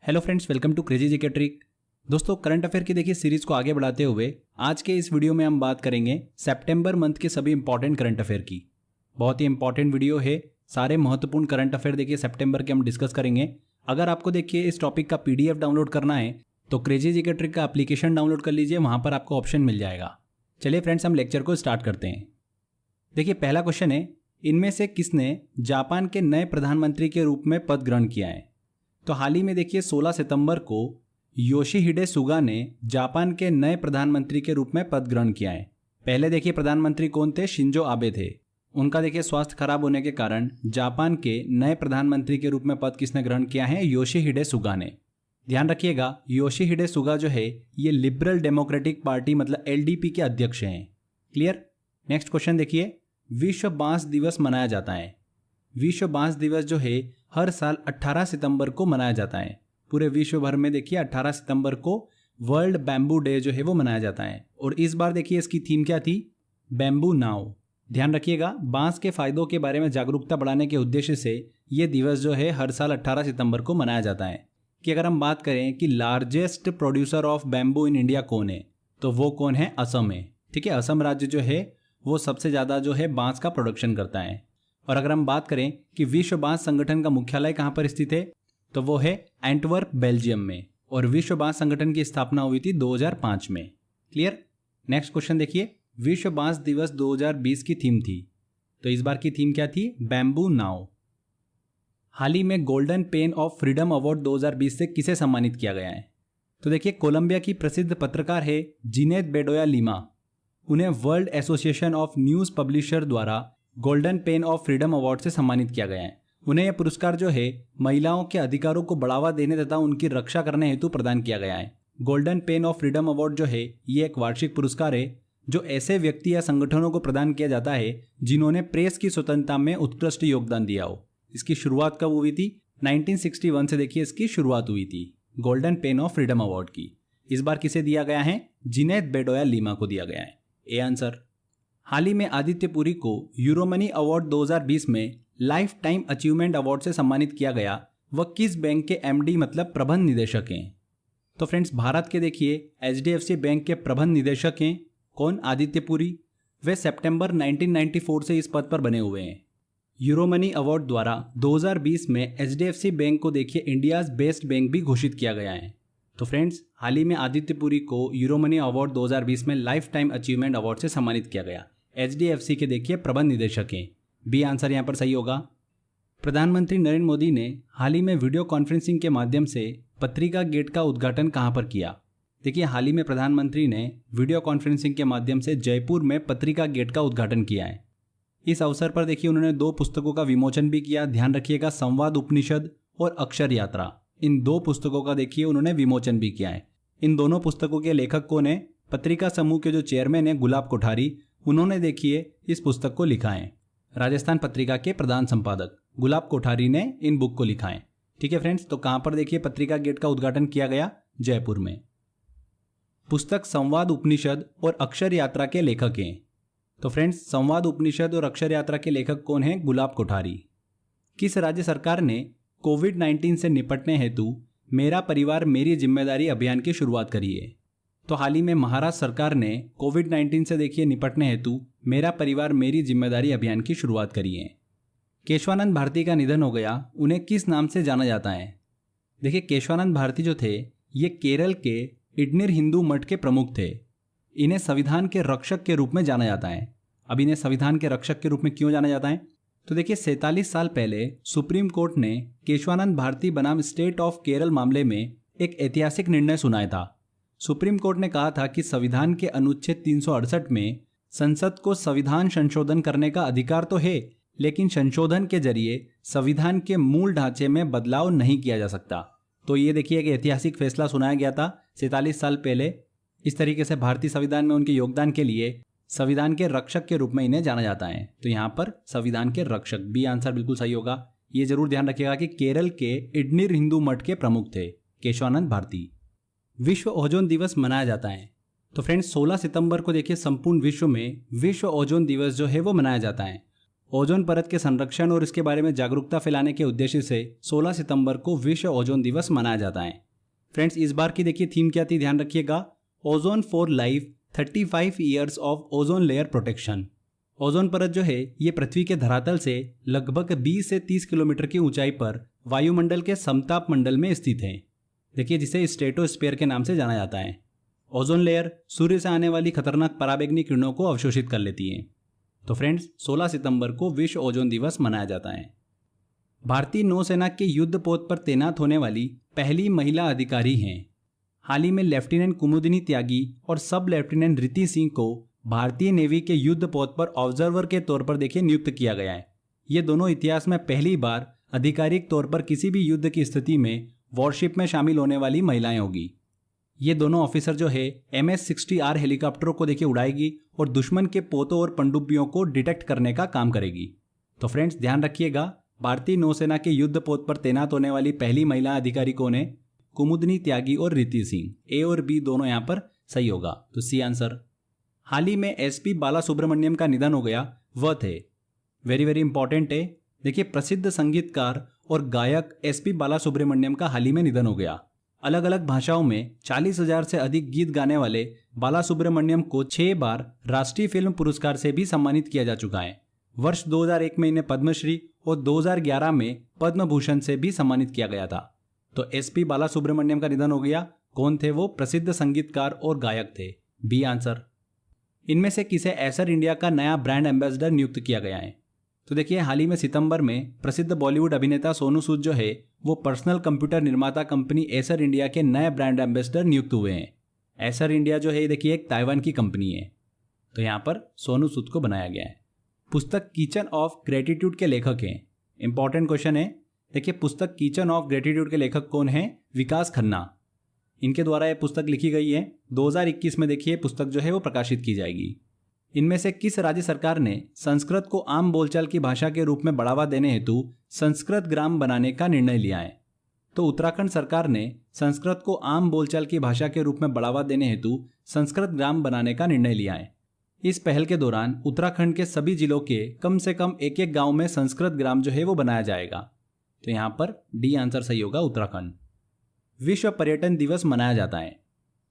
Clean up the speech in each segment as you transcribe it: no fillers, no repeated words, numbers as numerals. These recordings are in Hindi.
Hello friends, welcome to crazy GK trick. दोस्तों, करंट अफेयर की देखिए सीरीज को आगे बढ़ाते हुए आज के इस वीडियो में हम बात करेंगे सितंबर मंथ के सभी इंपॉर्टेंट करंट अफेयर की। बहुत ही इंपॉर्टेंट वीडियो है। सारे महत्वपूर्ण करंट अफेयर देखिए सितंबर के हम डिस्कस करेंगे। अगर आपको देखिए इस टॉपिक का पीडीएफ डाउनलोड करना है तो क्रेजी जीके ट्रिक का एप्लीकेशन डाउनलोड कर लीजिए, वहां पर आपको ऑप्शन मिल जाएगा। चलिए फ्रेंड्स, हम लेक्चर को स्टार्ट करते हैं। देखिए पहला क्वेश्चन है, इनमें से किसने जापान के नए प्रधानमंत्री के रूप में पद ग्रहण किया है? तो हाल ही में देखिए 16 सितंबर को योशिहिडे सुगा ने जापान के नए प्रधानमंत्री के रूप में पद ग्रहण किया है। पहले देखिए प्रधानमंत्री कौन थे? शिंजो आबे थे। उनका देखिए स्वास्थ्य खराब होने के कारण जापान के नए प्रधानमंत्री के रूप में पद किसने ग्रहण किया है? योशिहिडे सुगा ने। ध्यान रखिएगा, योशिहिडे सुगा जो है ये लिबरल डेमोक्रेटिक पार्टी मतलब एलडीपी के अध्यक्ष हैं। क्लियर। नेक्स्ट क्वेश्चन देखिए, विश्व बांस दिवस मनाया जाता है। विश्व बांस दिवस जो है हर साल 18 सितंबर को मनाया जाता है। पूरे विश्व भर में देखिए 18 सितंबर को वर्ल्ड बैम्बू डे जो है वो मनाया जाता है। और इस बार देखिए इसकी थीम क्या थी? Bamboo now. ध्यान रखिएगा, बांस के फायदों के बारे में जागरूकता बढ़ाने के उद्देश्य से ये दिवस जो है हर साल 18 सितंबर को मनाया जाता है। कि अगर हम बात करें कि largest producer of bamboo in India कौन है, तो वो कौन है? असम है। ठीक है, असम राज्य जो है वो सबसे ज़्यादा जो है बांस का प्रोडक्शन करता है। और अगर हम बात करें कि विश्व बांस संगठन का मुख्यालय कहाँ पर स्थित है, तो वो है एंटवर्प, बेल्जियम में। और विश्व बांस संगठन की स्थापना हुई थी 2005 में। क्लियर। नेक्स्ट क्वेश्चन देखिए, विश्व बांस दिवस 2020 की थीम थी, तो इस बार की थीम क्या थी? Bamboo now. हाल ही में golden Pen of Freedom award 2020 से किसे सम्मानित किया गया है? तो देखिए कोलंबिया की प्रसिद्ध पत्रकार है जिनेत बेडोया लिमा। उन्हें World Association of News Publisher द्वारा Golden Pen of Freedom Award से सम्मानित किया गया है। उन्हें यह पुरस्कार जो है महिलाओं के अधिकारों को बढ़ावा देने तथा उनकी रक्षा करने हेतु प्रदान किया गया है। Golden Pen of Freedom award जो है ये एक वार्षिक पुरस्कार है जो ऐसे व्यक्ति या संगठनों को प्रदान किया जाता है जिन्होंने प्रेस की स्वतंत्रता में उत्कृष्ट योगदान दिया हो। इसकी शुरुआत कब हुई थी? 1961 से देखिए इसकी शुरुआत हुई थी golden Pen of Freedom award की। इस बार किसे दिया गया है? जिनेत बेडोया लिमा को दिया गया है। A answer. हाल ही में आदित्य पुरी को यूरोमनी अवार्ड 2020 में लाइफ टाइम अचीवमेंट अवार्ड से सम्मानित किया गया। वह किस बैंक के एमडी मतलब प्रबंध निदेशक हैं? तो फ्रेंड्स, भारत के देखिए एचडीएफसी बैंक के प्रबंध निदेशक हैं। कौन? आदित्य पुरी। वे सितंबर 1994 से इस पद पर बने हुए हैं। यूरोमनी अवार्ड द्वारा 2020 में एचडीएफसी बैंक को देखिए इंडियाज बेस्ट बैंक भी घोषित किया गया है। तो फ्रेंड्स, हाल ही में आदित्य पुरी को यूरोमनी अवार्ड 2020 में लाइफ टाइम अचीवमेंट अवार्ड से सम्मानित किया गया। एचडीएफसी के देखिए प्रबंध निदेशक हैं। बी आंसर यहाँ पर सही होगा। प्रधानमंत्री नरेंद्र मोदी ने हाल ही में वीडियो कॉन्फ्रेंसिंग के माध्यम से पत्रिका गेट का उद्घाटन कहाँ पर किया? देखिए हाल ही में प्रधानमंत्री ने वीडियो कॉन्फ्रेंसिंग के माध्यम से जयपुर में पत्रिका गेट का उद्घाटन किया है। इस अवसर पर देखिए उन्होंने 2 पुस्तकों का विमोचन भी किया। ध्यान रखिएगा, संवाद उपनिषद और अक्षर यात्रा, इन 2 पुस्तकों का देखिए उन्होंने विमोचन भी किया है। इन दोनों पुस्तकों के लेखक कौन है? पत्रिका समूह के जो चेयरमैन है गुलाब कोठारी, उन्होंने देखिए इस पुस्तक को लिखा है। राजस्थान पत्रिका के प्रधान संपादक गुलाब कोठारी ने इन बुक को लिखा है। ठीक है फ्रेंड्स, तो कहां पर देखिए पत्रिका गेट का उद्घाटन किया गया? जयपुर में। पुस्तक संवाद उपनिषद और अक्षर यात्रा के लेखक हैं। तो फ्रेंड्स, संवाद उपनिषद और अक्षर यात्रा के लेखक कौन है? गुलाब कोठारी। किस राज्य सरकार ने कोविड-19 से निपटने हेतु मेरा परिवार मेरी जिम्मेदारी अभियान की शुरुआत करी है? तो हाल ही में महाराष्ट्र सरकार ने कोविड-19 से देखिए निपटने हेतु मेरा परिवार मेरी जिम्मेदारी अभियान की शुरुआत करी है। केशवानंद भारती का निधन हो गया, उन्हें किस नाम से जाना जाता है? देखिए केशवानंद भारती जो थे ये केरल के इडनीर हिंदू मठ के प्रमुख थे। इन्हें संविधान के रक्षक के रूप में जाना जाता है। अब इन्हें संविधान के रक्षक के रूप में क्यों जाना जाता है? तो देखिए 47 साल पहले सुप्रीम कोर्ट ने केशवानंद भारती बनाम स्टेट ऑफ केरल मामले में एक ऐतिहासिक निर्णय सुनाया था। सुप्रीम कोर्ट ने कहा था कि संविधान के अनुच्छेद 368 में संसद को संविधान संशोधन करने का अधिकार तो है, लेकिन संशोधन के जरिए संविधान के मूल ढांचे में बदलाव नहीं किया जा सकता। तो ये देखिए एक ऐतिहासिक फैसला सुनाया गया था 47 साल पहले। इस तरीके से भारतीय संविधान में उनके योगदान के लिए संविधान के रक्षक के रूप में इन्हें जाना जाता है। तो यहाँ पर संविधान के रक्षक, बी आंसर बिल्कुल सही होगा। ये जरूर ध्यान रखिएगा कि केरल के इडनीर हिंदू मठ के प्रमुख थे केशवानंद भारती। विश्व ओजोन दिवस मनाया जाता है। तो फ्रेंड्स 16 सितंबर को देखिए संपूर्ण विश्व में विश्व ओजोन दिवस जो है वो मनाया जाता है। ओजोन परत के संरक्षण और इसके बारे में जागरूकता फैलाने के उद्देश्य से 16 सितंबर को विश्व ओजोन दिवस मनाया जाता है। फ्रेंड्स, इस बार की देखिए थीम क्या थी, ध्यान रखिएगा, ozone for life 35 years of ozone layer protection. Ozone परत जो है ये पृथ्वी के धरातल से लगभग 20 से 30 किलोमीटर की ऊंचाई पर वायुमंडल के समताप मंडल में स्थित है। देखिए, जिसे स्ट्रेटोस्फीयर के नाम से जाना जाता है। ओजोन लेयर सूर्य से आने वाली खतरनाक पराबैंगनी किरणों को अवशोषित कर लेती है। तो फ्रेंड्स, 16 सितंबर को विश्व ओजोन दिवस मनाया जाता है। भारतीय नौसेना के युद्ध पोत पर तैनात होने वाली पहली महिला अधिकारी हैं। हाल ही में लेफ्टिनेंट कुमुदिनी त्यागी और सब लेफ्टिनेंट रिति सिंह को भारतीय नेवी के युद्ध पोत पर ऑब्जर्वर के तौर पर देखिए नियुक्त किया गया है। ये दोनों इतिहास में पहली बार आधिकारिक तौर पर किसी भी युद्ध की स्थिति में वॉरशिप में शामिल होने वाली महिलाएं होगी। ये दोनों ऑफिसर जो है MS-60R हेलीकॉप्टरों को देखिए उड़ाएगी और दुश्मन के पोतों और पनडुब्बियों को डिटेक्ट करने का काम करेगी। तो फ्रेंड्स, ध्यान रखिएगा, भारतीय नौसेना के युद्ध पोत पर तैनात होने वाली पहली महिला अधिकारी कौन है? कुमुदिनी त्यागी और रिति सिंह। ए और बी दोनों यहाँ पर सही होगा, तो सी आंसर। हाल ही में SP बालासुब्रमण्यम का निधन हो गया, वह थे, वेरी वेरी इंपॉर्टेंट है। देखिए, प्रसिद्ध संगीतकार और गायक SP बालासुब्रमण्यम का हाल ही में निधन हो गया। अलग अलग भाषाओं में 40,000 से अधिक गीत गाने वाले बालासुब्रमण्यम को 6 बार राष्ट्रीय फिल्म पुरस्कार से भी सम्मानित किया जा चुका है। वर्ष 2001 में इन्हें पद्मश्री और 2011 में पद्म भूषण से भी सम्मानित किया गया था। तो SP बालासुब्रमण्यम का निधन हो गया। कौन थे वो? प्रसिद्ध संगीतकार और गायक थे, बी आंसर। इनमें से किसे एसर इंडिया का नया ब्रांड एम्बेसडर नियुक्त किया गया है? तो देखिए, हाल ही में सितंबर में प्रसिद्ध बॉलीवुड अभिनेता सोनू सूद जो है वो पर्सनल कंप्यूटर निर्माता कंपनी एसर इंडिया के नए ब्रांड एम्बेसडर नियुक्त हुए हैं। एसर इंडिया जो है देखिए एक ताइवान की कंपनी है। तो यहाँ पर सोनू सूद को बनाया गया है। पुस्तक किचन ऑफ ग्रेटिट्यूड के लेखक हैं। इंपॉर्टेंट क्वेश्चन है। देखिए, पुस्तक किचन ऑफ ग्रेटिट्यूड के लेखक कौन है? विकास खन्ना। इनके द्वारा यह पुस्तक लिखी गई है। 2021 में देखिए पुस्तक जो है वो प्रकाशित की जाएगी। इनमें से किस राज्य सरकार ने संस्कृत को आम बोलचाल की भाषा के रूप में बढ़ावा देने हेतु संस्कृत ग्राम बनाने का निर्णय लिया है? तो उत्तराखंड सरकार ने संस्कृत को आम बोलचाल की भाषा के रूप में बढ़ावा देने हेतु संस्कृत ग्राम बनाने का निर्णय लिया है। इस पहल के दौरान उत्तराखंड के सभी जिलों के कम से कम एक एक गांव में संस्कृत ग्राम जो है वो बनाया जाएगा। तो यहाँ पर डी आंसर सही होगा, उत्तराखंड। विश्व पर्यटन दिवस मनाया जाता है।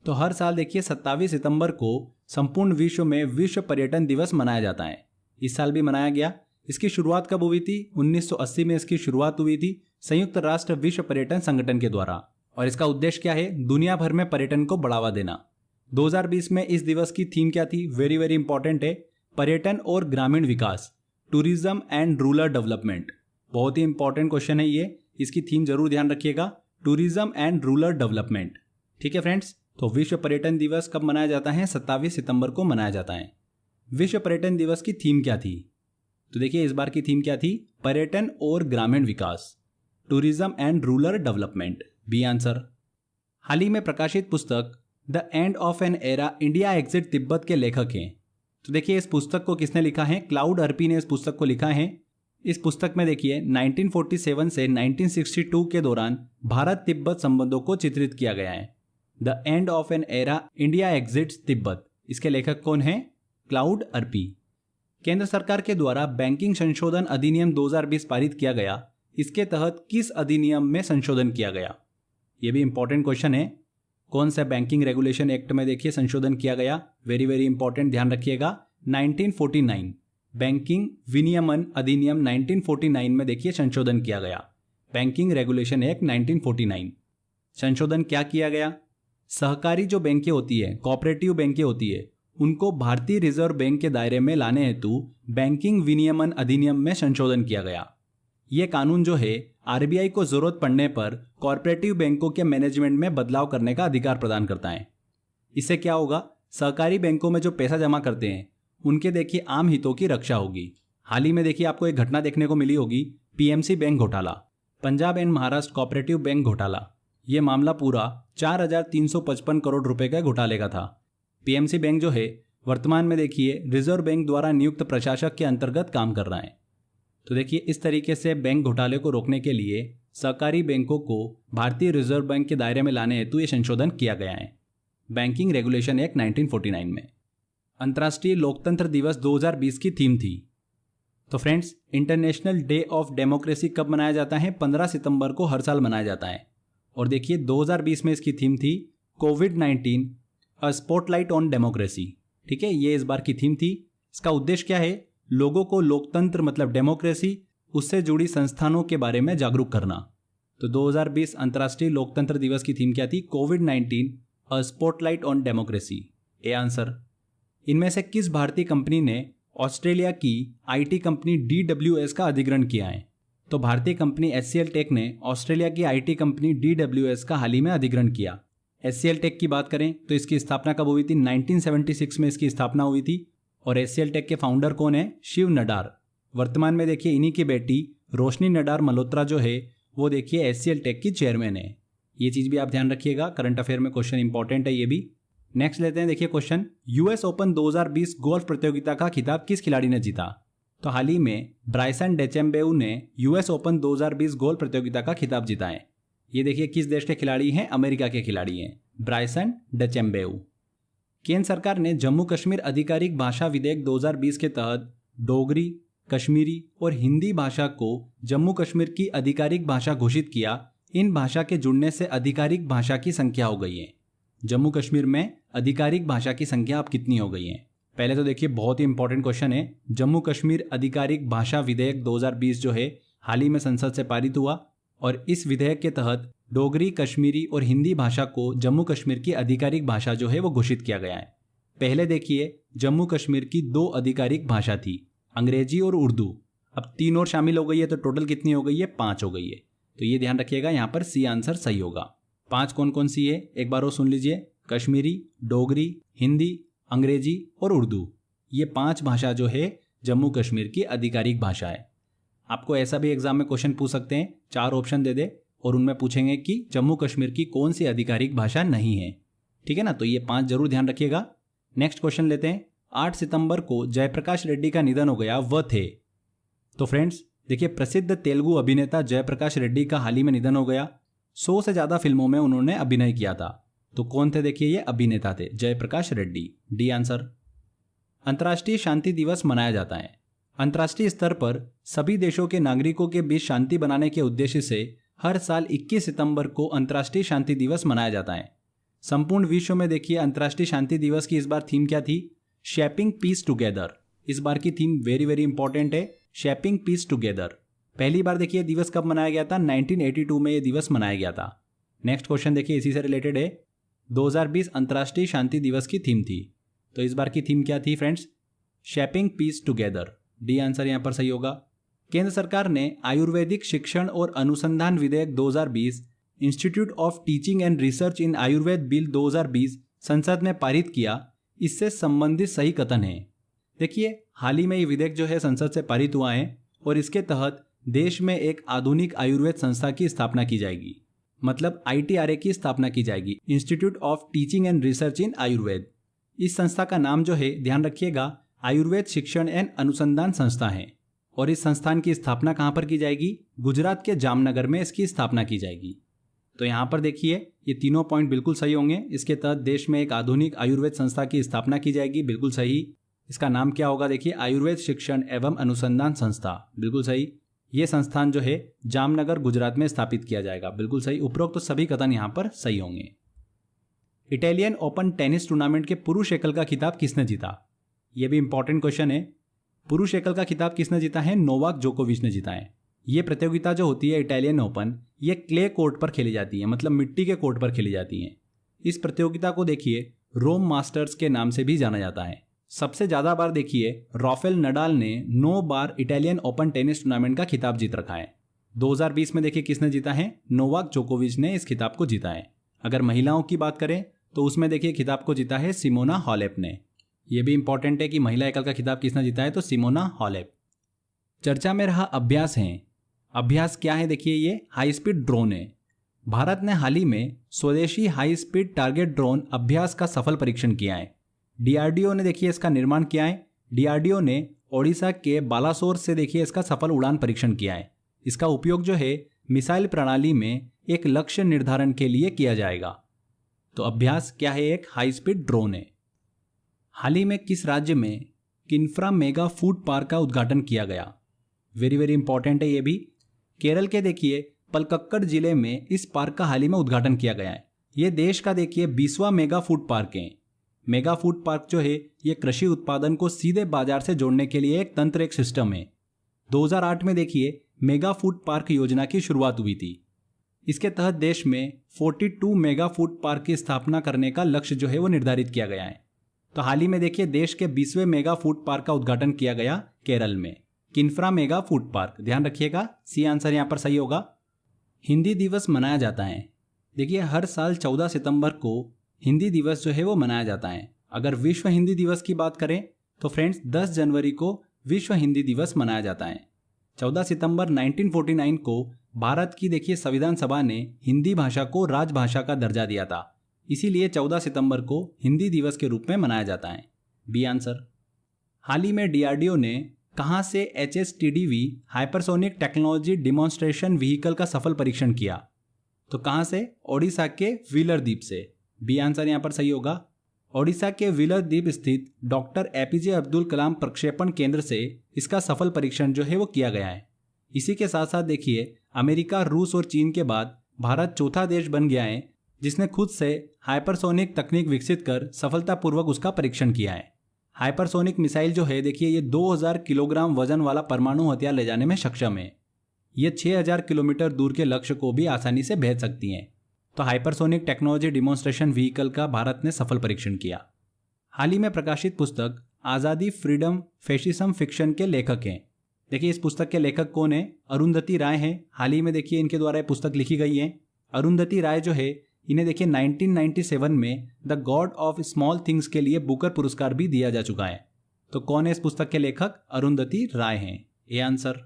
तो हर साल देखिए 27 सितंबर को संपूर्ण विश्व में विश्व पर्यटन दिवस मनाया जाता है। इस साल भी मनाया गया। इसकी शुरुआत कब हुई थी? 1980 में इसकी शुरुआत हुई थी संयुक्त राष्ट्र विश्व पर्यटन संगठन के द्वारा। और इसका उद्देश्य क्या है? दुनिया भर में पर्यटन को बढ़ावा देना। 2020 में इस दिवस की थीम क्या थी? वेरी वेरी इंपॉर्टेंट है, पर्यटन और ग्रामीण विकास, टूरिज्म एंड रूरल डेवलपमेंट। बहुत ही इंपॉर्टेंट क्वेश्चन है ये, इसकी थीम जरूर ध्यान रखिएगा, टूरिज्म एंड रूरल डेवलपमेंट। ठीक है फ्रेंड्स, तो विश्व पर्यटन दिवस कब मनाया जाता है? 27 सितंबर को मनाया जाता है। विश्व पर्यटन दिवस की थीम क्या थी? तो देखिए, इस बार की थीम क्या थी? पर्यटन और ग्रामीण विकास, tourism and rural development, B answer. हाल ही में प्रकाशित पुस्तक the end of an era, India exit Tibet के लेखक हैं। तो देखिए, इस पुस्तक को किसने लिखा है? क्लाउड अर्पी ने इस पुस्तक को लिखा है। इस पुस्तक में देखिए 1947 से 1962 के दौरान भारत तिब्बत संबंधों को चित्रित किया गया है। The end of an era, India exits Tibet. इसके लेखक कौन है? क्लाउड अर्पी। केंद्र सरकार के द्वारा बैंकिंग संशोधन अधिनियम 2020 पारित किया गया। इसके तहत किस अधिनियम में संशोधन किया गया? यह भी इंपॉर्टेंट क्वेश्चन है। कौन सा बैंकिंग रेगुलेशन एक्ट में देखिए संशोधन किया गया? वेरी वेरी इंपॉर्टेंट, ध्यान रखिएगा, 1949 बैंकिंग विनियमन अधिनियम 1949 में देखिए संशोधन किया गया। Banking regulation act 1949। संशोधन क्या किया गया? सहकारी जो बैंकें होती है, कोऑपरेटिव बैंकें होती है, उनको भारतीय रिजर्व बैंक के दायरे में लाने हेतु बैंकिंग विनियमन अधिनियम में संशोधन किया गया। यह कानून जो है RBI को जरूरत पड़ने पर कॉर्पोरेटिव बैंकों के मैनेजमेंट में बदलाव करने का अधिकार प्रदान करता है। इससे क्या होगा? सहकारी बैंकों में जो पैसा जमा करते हैं उनके देखिए आम हितों की रक्षा होगी। हाल ही में देखिए आपको एक घटना देखने को मिली होगी, PMC बैंक घोटाला, Punjab and Maharashtra cooperative bank घोटाला। यह मामला पूरा 4,355 करोड़ रुपए के घोटाले का था। PMC बैंक जो है वर्तमान में देखिए रिजर्व बैंक द्वारा नियुक्त प्रशासक के अंतर्गत काम कर रहा है। तो देखिए, इस तरीके से बैंक घोटाले को रोकने के लिए सहकारी बैंकों को भारतीय रिजर्व बैंक के दायरे में लाने हेतु ये संशोधन किया गया है बैंकिंग रेगुलेशन एक्ट 1949 में। अंतर्राष्ट्रीय लोकतंत्र दिवस 2020 की थीम थी। तो friends, international day of democracy कब मनाया जाता है? 15 सितंबर को हर साल मनाया जाता है। और देखिए 2020 में इसकी थीम थी COVID a spotlight on democracy. ठीक है, ये इस बार की थीम थी। इसका उद्देश्य क्या है? लोगों को लोकतंत्र मतलब डेमोक्रेसी, उससे जुड़ी संस्थानों के बारे में जागरूक करना। तो 2020 अंतर्राष्ट्रीय लोकतंत्र दिवस की थीम क्या थी? COVID a spotlight on democracy. A answer. इनमें से किस भारतीय कंपनी ने ऑस्ट्रेलिया की आईटी कंपनी DWS का अधिग्रहण किया है? तो भारतीय कंपनी HCL टेक ने ऑस्ट्रेलिया की आईटी कंपनी DWS का हाल ही में अधिग्रहण किया। HCL टेक की बात करें तो इसकी स्थापना कब हुई थी? 1976 में इसकी स्थापना हुई थी। और HCL टेक के फाउंडर कौन है? शिव नडार। वर्तमान में देखिए इन्हीं की बेटी रोशनी नडार मल्होत्रा जो है वो देखिए HCL टेक की चेयरमैन है। ये चीज भी आप ध्यान रखिएगा, करंट अफेयर में क्वेश्चन इंपॉर्टेंट है ये भी। नेक्स्ट लेते हैं, देखिए क्वेश्चन, US ओपन 2020 गोल्फ प्रतियोगिता का खिताब किस खिलाड़ी ने जीता? तो हाल ही में ब्राइसन डेचेम्बेउ ने US ओपन 2020 गोल्फ प्रतियोगिता का खिताब जीता है। ये देखिए किस देश के खिलाड़ी हैं? अमेरिका के खिलाड़ी हैं, ब्राइसन डेचेम्बेउ। केंद्र सरकार ने जम्मू कश्मीर आधिकारिक भाषा विधेयक 2020 के तहत डोगरी, कश्मीरी और हिंदी भाषा को जम्मू कश्मीर की आधिकारिक भाषा घोषित किया। इन भाषा के जुड़ने से आधिकारिक भाषा की संख्या हो गई है। जम्मू कश्मीर में आधिकारिक भाषा की संख्या अब कितनी हो गई है? पहले तो देखिए बहुत ही इंपॉर्टेंट क्वेश्चन है। जम्मू कश्मीर आधिकारिक भाषा विधेयक 2020 जो है हाल ही में संसद से पारित हुआ और इस विधेयक के तहत डोगरी, कश्मीरी और हिंदी भाषा को जम्मू कश्मीर की आधिकारिक भाषा जो है वो घोषित किया गया है। पहले देखिए जम्मू कश्मीर की 2 आधिकारिक भाषा थी, अंग्रेजी और उर्दू। अब 3 और शामिल हो गई है तो टोटल कितनी हो गई है? 5 हो गई है। तो ये ध्यान रखिएगा, यहाँ पर सी आंसर सही होगा। 5 कौन कौन सी है एक बार वो सुन लीजिए, कश्मीरी, डोगरी, हिंदी, अंग्रेजी और उर्दू। ये 5 भाषा जो है जम्मू कश्मीर की आधिकारिक भाषा है। आपको ऐसा भी एग्जाम में क्वेश्चन पूछ सकते हैं, 4 ऑप्शन दे दे और उनमें पूछेंगे कि जम्मू कश्मीर की कौन सी आधिकारिक भाषा नहीं है। ठीक है ना, तो ये 5 जरूर ध्यान रखिएगा। नेक्स्ट क्वेश्चन लेते हैं, 8 सितंबर को जयप्रकाश रेड्डी का निधन हो गया, वह थे? तो फ्रेंड्स देखिए प्रसिद्ध तेलुगु अभिनेता जयप्रकाश रेड्डी का हाल ही में निधन हो गया। 100 से ज्यादा फिल्मों में उन्होंने अभिनय किया था। तो कौन थे? देखिए ये अभिनेता थे, जयप्रकाश रेड्डी। D answer. अंतर्राष्ट्रीय शांति दिवस मनाया जाता है। अंतर्राष्ट्रीय स्तर पर सभी देशों के नागरिकों के बीच शांति बनाने के उद्देश्य से हर साल 21 सितंबर को अंतर्राष्ट्रीय शांति दिवस मनाया जाता है। संपूर्ण विश्व में देखिए अंतर्राष्ट्रीय शांति दिवस की इस बार थीम क्या थी? Shaping peace together. इस बार की थीम वेरी वेरी इंपॉर्टेंट है, शेपिंग पीस टुगेदर। पहली बार देखिए दिवस कब मनाया गया था? 1982 में यह दिवस मनाया गया था। नेक्स्ट क्वेश्चन देखिए इसी से रिलेटेड है, 2020 अंतर्राष्ट्रीय शांति दिवस की थीम थी। तो इस बार की थीम क्या थी friends? Shaping peace together. D answer यहां पर सही होगा। केंद्र सरकार ने आयुर्वेदिक शिक्षण और अनुसंधान विधेयक 2020 institute of teaching and research in Ayurveda bill 2020 संसद में पारित किया। इससे संबंधित सही कथन है। देखिए हाल ही में ये विधेयक जो है संसद से पारित हुआ है और इसके तहत देश में एक आधुनिक आयुर्वेद संस्था की स्थापना की जाएगी, मतलब ITRA की स्थापना की जाएगी, institute of teaching and research इन आयुर्वेद। इस संस्था का नाम जो है ध्यान रखिएगा आयुर्वेद शिक्षण एवं अनुसंधान संस्था है। और इस संस्थान की स्थापना कहां पर की जाएगी? गुजरात के जामनगर में इसकी स्थापना की जाएगी। तो यहां पर देखिए ये तीनों पॉइंट बिल्कुल सही होंगे। इसके तहत देश में एक आधुनिक आयुर्वेद संस्था की स्थापना की जाएगी, बिल्कुल सही। इसका नाम क्या होगा? देखिए आयुर्वेद शिक्षण एवं अनुसंधान संस्था, बिल्कुल सही। ये संस्थान जो है जामनगर गुजरात में स्थापित किया जाएगा, बिल्कुल सही। उपरोक्त तो सभी कथन यहां पर सही होंगे। इटालियन ओपन टेनिस टूर्नामेंट के पुरुष एकल का खिताब किसने जीता? यह भी इंपॉर्टेंट क्वेश्चन है। पुरुष एकल का खिताब किसने जीता है? नोवाक जोकोविच ने जीता है। यह प्रतियोगिता जो होती है इटालियन ओपन, ये क्ले कोर्ट पर खेली जाती है, मतलब मिट्टी के कोर्ट पर खेली जाती है। इस प्रतियोगिता को देखिए रोम मास्टर्स के नाम से भी जाना जाता है। सबसे ज्यादा बार देखिए राफेल नडाल ने 9 बार इटालियन ओपन टेनिस टूर्नामेंट का खिताब जीत रखा है। 2020 में देखिए किसने जीता है? नोवाक जोकोविच ने इस खिताब को जीता है। अगर महिलाओं की बात करें तो उसमें देखिए खिताब को जीता है सिमोना हालेप ने। यह भी इंपॉर्टेंट है कि महिला एकल का खिताब किसने जीता है? तो सिमोना हालेप। चर्चा में रहा अभ्यास है। अभ्यास क्या है? देखिए ये हाई स्पीड ड्रोन है। भारत ने हाल ही में स्वदेशी हाई स्पीड टारगेट ड्रोन अभ्यास का सफल परीक्षण किया है। DRDO ने देखिए इसका निर्माण किया है। DRDO ने ओडिशा के बालासोर से देखिए इसका सफल उड़ान परीक्षण किया है। इसका उपयोग जो है मिसाइल प्रणाली में एक लक्ष्य निर्धारण के लिए किया जाएगा। तो अभ्यास क्या है? एक हाई स्पीड ड्रोन है। हाल ही में किस राज्य में किन्फ्रा मेगा फूड पार्क का उद्घाटन किया गया? वेरी वेरी इंपॉर्टेंट है ये भी। केरल के देखिए पलक्कड़ जिले में इस पार्क का हाल ही में उद्घाटन किया गया है। ये देश का देखिए 20वां मेगा फूड पार्क है। मेगा फूड पार्क जो है ये कृषि उत्पादन को सीधे बाजार से जोड़ने के लिए एक तंत्र, एक सिस्टम है। 2008 में देखिए मेगा फूड पार्क योजना की शुरुआत हुई थी। इसके तहत देश में 42 मेगा फूड पार्क की स्थापना करने का लक्ष्य जो है वो निर्धारित किया गया है। तो हाल ही में देखिए देश के 20वें मेगा फूड पार्क का उद्घाटन किया गया केरल में, किन्फ्रा मेगा फूड पार्क। ध्यान रखिएगा, सी आंसर यहां पर सही होगा। हिंदी दिवस मनाया जाता है। देखिए हर साल 14 सितंबर को हिंदी दिवस जो है वो मनाया जाता है। अगर विश्व हिंदी दिवस की बात करें तो फ्रेंड्स 10 जनवरी को विश्व हिंदी दिवस मनाया जाता है। 14 सितंबर 1949 को भारत की देखिए संविधान सभा ने हिंदी भाषा को राजभाषा का दर्जा दिया था, इसीलिए 14 सितंबर को हिंदी दिवस के रूप में मनाया जाता है। B answer. हाल ही में डीआरडीओ ने कहां से HSTDV hypersonic technology demonstration vehicle का सफल परीक्षण किया? तो कहां से? ओडिशा के व्हीलर द्वीप से। बी आंसर यहां पर सही होगा। ओडिशा के व्हीलर द्वीप स्थित डॉक्टर APJ अब्दुल कलाम प्रक्षेपण केंद्र से इसका सफल परीक्षण जो है वो किया गया है। इसी के साथ साथ देखिए अमेरिका, रूस और चीन के बाद भारत चौथा देश बन गया है जिसने खुद से हाइपरसोनिक तकनीक विकसित कर सफलतापूर्वक उसका परीक्षण किया है। हाइपरसोनिक मिसाइल जो है देखिए ये 2000 किलोग्राम वजन वाला परमाणु हथियार ले जाने में सक्षम है। ये 6000 किलोमीटर दूर के लक्ष्य को भी आसानी से भेज सकती हैं। तो हाइपरसोनिक टेक्नोलॉजी डिमॉन्स्ट्रेशन व्हीकल का भारत ने सफल परीक्षण किया। हाल ही में प्रकाशित पुस्तक आज़ादी, फ्रीडम, फैशिज्म फिक्शन के लेखक हैं। देखिए इस पुस्तक के लेखक कौन है? अरुंधति राय हैं। हाल ही में देखिए इनके द्वारा पुस्तक लिखी गई है। अरुंधति राय जो है इन्हें देखिए 1997 में the God of small things के लिए बुकर पुरस्कार भी दिया जा चुका है। तो कौन है इस पुस्तक के लेखक? अरुंधति राय हैं। A answer.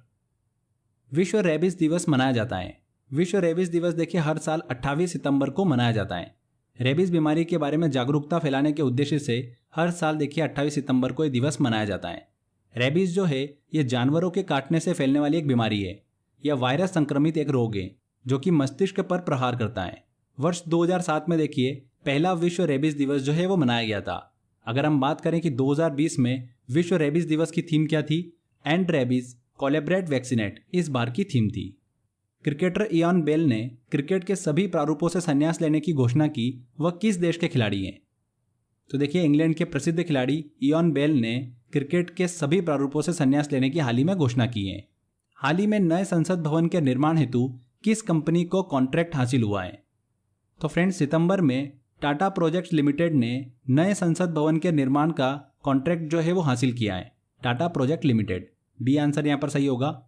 विश्व रेबीज दिवस मनाया जाता है। विश्व रेबीज दिवस देखिए हर साल 28 सितंबर को मनाया जाता है। रेबीज बीमारी के बारे में जागरूकता फैलाने के उद्देश्य से हर साल देखिए 28 सितंबर को यह दिवस मनाया जाता है। रेबीज जो है ये जानवरों के काटने से फैलने वाली एक बीमारी है। यह वायरस संक्रमित एक रोग है जो कि मस्तिष्क पर प्रहार करता है। वर्ष 2007 में देखिए पहला विश्व रेबीज दिवस जो है वो मनाया गया था। अगर हम बात करें कि 2020 में विश्व रेबीज दिवस की थीम क्या थी? एंड रेबीज कोलैबोरेट वैक्सीनेट इस बार की थीम थी। क्रिकेटर इयान बेल ने क्रिकेट के सभी प्रारूपों से संन्यास लेने की घोषणा की। वह किस देश के खिलाड़ी हैं? तो देखिए इंग्लैंड के प्रसिद्ध खिलाड़ी इयान बेल ने क्रिकेट के सभी प्रारूपों से संन्यास लेने की हाल ही में घोषणा की है। हाल ही में नए संसद भवन के निर्माण हेतु किस कंपनी को कॉन्ट्रैक्ट हासिल हुआ है? तो फ्रेंड्स सितंबर में टाटा प्रोजेक्ट्स लिमिटेड ने नए संसद भवन के निर्माण का कॉन्ट्रैक्ट जो है वो हासिल किया है। Tata project limited. B answer यहां पर सही होगा।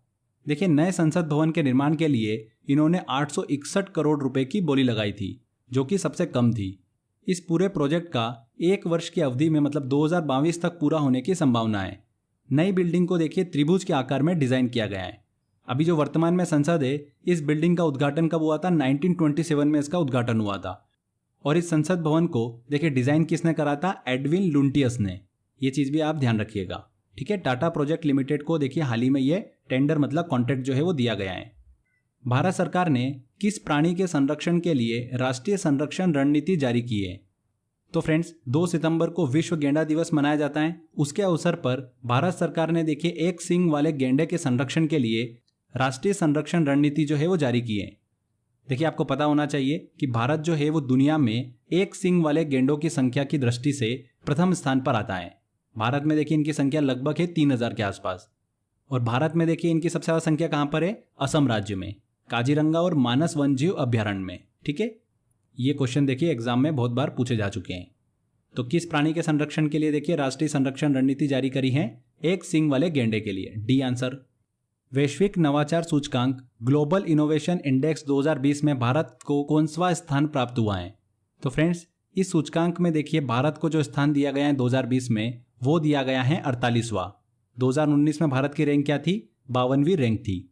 देखिए नए संसद भवन के निर्माण के लिए इन्होंने 861 करोड़ रुपए की बोली लगाई थी जो कि सबसे कम थी। इस पूरे प्रोजेक्ट का 1 वर्ष की अवधि में मतलब 2022 तक पूरा होने की संभावना है। नई बिल्डिंग को देखिए त्रिभुज के आकार में डिजाइन किया गया है। अभी जो वर्तमान में संसद है इस बिल्डिंग का उद्घाटन कब हुआ था? 1927 में इसका उद्घाटन हुआ था। और इस संसद भवन को देखिए डिजाइन किसने करा था? एडविन लुंटियस ने। ये चीज भी आप ध्यान रखिएगा, ठीक है। टाटा प्रोजेक्ट लिमिटेड को देखिए हाल ही में ये टेंडर मतलब कॉन्ट्रैक्ट जो है वो दिया गया है। भारत सरकार ने किस प्राणी के संरक्षण के लिए राष्ट्रीय संरक्षण रणनीति जारी की है? तो फ्रेंड्स 2 सितंबर को विश्व गेंडा दिवस मनाया जाता है। उसके अवसर पर भारत सरकार ने देखिए एक सींग वाले गेंडे के संरक्षण के लिए राष्ट्रीय संरक्षण रणनीति जो है वो जारी की है। देखिए आपको पता होना चाहिए कि भारत जो है वो दुनिया में एक सींग वाले गेंडों की संख्या की दृष्टि से प्रथम स्थान पर आता है। भारत में देखिए इनकी संख्या लगभग है 3000 के आसपास। और भारत में देखिए इनकी सबसे ज्यादा संख्या कहां पर है? असम राज्य में, काजीरंगा और मानस वन्यजीव अभ्यारण्य में, ठीक है। ये क्वेश्चन देखिए एग्जाम में बहुत बार पूछे जा चुके हैं। तो किस प्राणी के संरक्षण के लिए देखिए राष्ट्रीय संरक्षण रणनीति जारी करी है? एक सींग वाले गेंडे के लिए। D answer. वैश्विक नवाचार सूचकांक ग्लोबल इनोवेशन इंडेक्स 2020 में भारत को कौनसा स्थान प्राप्त हुआ है? तो फ्रेंड्स इस सूचकांक में देखिए भारत को जो स्थान दिया गया है 2020 में वो दिया गया है 48वां। 2019 में भारत की रैंक क्या थी? 52वीं रैंक थी।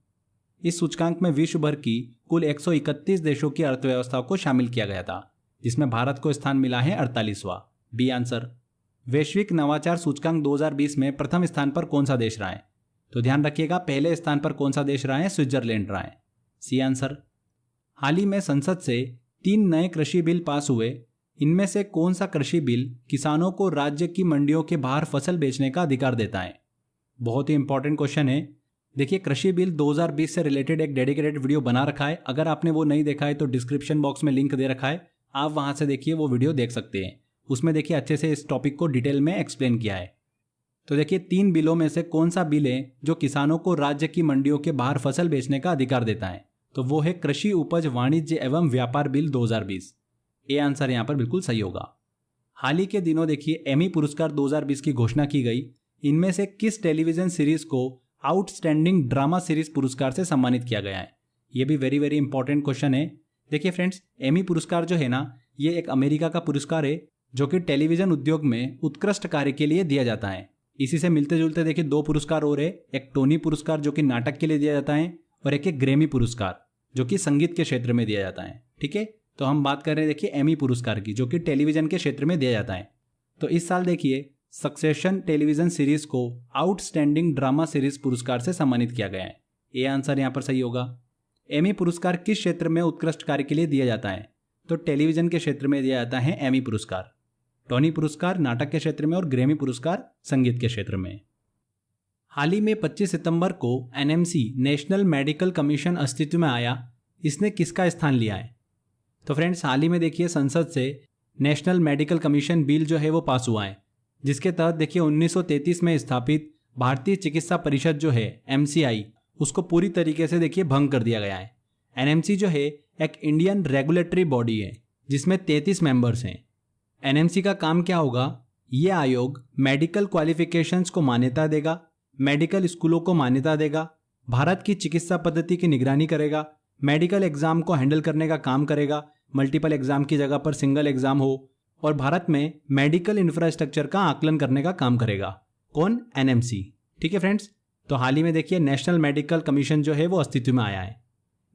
इस सूचकांक में विश्व भर की कुल 131 देशों की अर्थव्यवस्था को शामिल किया गया था जिसमें भारत को स्थान मिला है 48वां। B answer. वैश्विक नवाचार सूचकांक 2020 में प्रथम स्थान पर कौन सा देश रहा है? तो ध्यान रखिएगा पहले स्थान पर कौन सा देश रहा है? स्विट्जरलैंड रहा है। C answer. हाल ही में संसद से 3 नए कृषि बिल पास हुए। इनमें से कौन सा कृषि बिल किसानों को राज्य की मंडियों के बाहर फसल बेचने का अधिकार देता है? बहुत ही इंपॉर्टेंट क्वेश्चन है। देखिए कृषि बिल 2020 से रिलेटेड एक डेडिकेटेड वीडियो बना रखा है, अगर आपने वो नहीं देखा है तो डिस्क्रिप्शन बॉक्स में लिंक दे रखा है, आप वहां से देखिए वो वीडियो देख सकते हैं। उसमें देखिए अच्छे से इस टॉपिक को डिटेल में एक्सप्लेन किया है। तो देखिए 3 बिलों में से कौन सा बिल है जो किसानों को राज्य की मंडियों के बाहर फसल बेचने का अधिकार देता है, तो वो है कृषि उपज वाणिज्य एवं व्यापार बिल 2020। ये आंसर यहाँ पर बिल्कुल सही होगा। हाल ही के दिनों देखिए एमी पुरस्कार 2020 की घोषणा की गई। इनमें से किस टेलीविजन सीरीज को आउटस्टैंडिंग ड्रामा सीरीज पुरस्कार से सम्मानित किया गया है? ये भी वेरी वेरी इंपॉर्टेंट क्वेश्चन है। देखिए फ्रेंड्स, एमी पुरस्कार जो है ना, ये एक अमेरिका का पुरस्कार है जो कि टेलीविजन उद्योग में उत्कृष्ट कार्य के लिए दिया जाता है। इसी से मिलते जुलते देखिए 2 पुरस्कार और है, एक टोनी पुरस्कार जो कि नाटक के लिए दिया जाता है और एक ग्रैमी पुरस्कार जो कि संगीत के क्षेत्र में दिया जाता है। ठीक है, तो हम बात कर रहे हैं देखिए एमी पुरस्कार की, जो कि टेलीविजन के क्षेत्र में दिया जाता है। तो इस साल देखिए सक्सेशन टेलीविजन सीरीज को आउटस्टैंडिंग ड्रामा सीरीज पुरस्कार से सम्मानित किया गया है। ये आंसर यहाँ पर सही होगा। एमी पुरस्कार किस क्षेत्र में उत्कृष्ट कार्य के लिए दिया जाता है? तो टेलीविजन के क्षेत्र में दिया जाता है एमी पुरस्कार। टोनी पुरस्कार नाटक के क्षेत्र में और ग्रैमी पुरस्कार संगीत के क्षेत्र में। हाल ही में 25 सितंबर को एनएमसी नेशनल मेडिकल कमीशन अस्तित्व में आया। इसने किसका स्थान लिया है? तो फ्रेंड्स, हाल ही में देखिए संसद से नेशनल मेडिकल कमीशन बिल जो है वो पास हुआ है, जिसके तहत देखिए 1933 में स्थापित भारतीय चिकित्सा परिषद जो है एमसीआई, उसको पूरी तरीके से देखिए भंग कर दिया गया है। एनएमसी जो है एक इंडियन रेगुलेटरी बॉडी है जिसमें 33 मेंबर्स हैं। एनएमसी का काम क्या होगा? ये आयोग मेडिकल क्वालिफिकेशंस को मान्यता देगा, मेडिकल स्कूलों को मान्यता देगा, भारत की चिकित्सा पद्धति की निगरानी करेगा, मेडिकल एग्जाम को हैंडल करने का काम करेगा, मल्टीपल एग्जाम की जगह पर सिंगल एग्जाम हो, और भारत में मेडिकल इंफ्रास्ट्रक्चर का आकलन करने का काम करेगा। कौन? एनएमसी। ठीक है फ्रेंड्स, तो हाल ही में देखिए नेशनल मेडिकल कमीशन जो है वो अस्तित्व में आया है।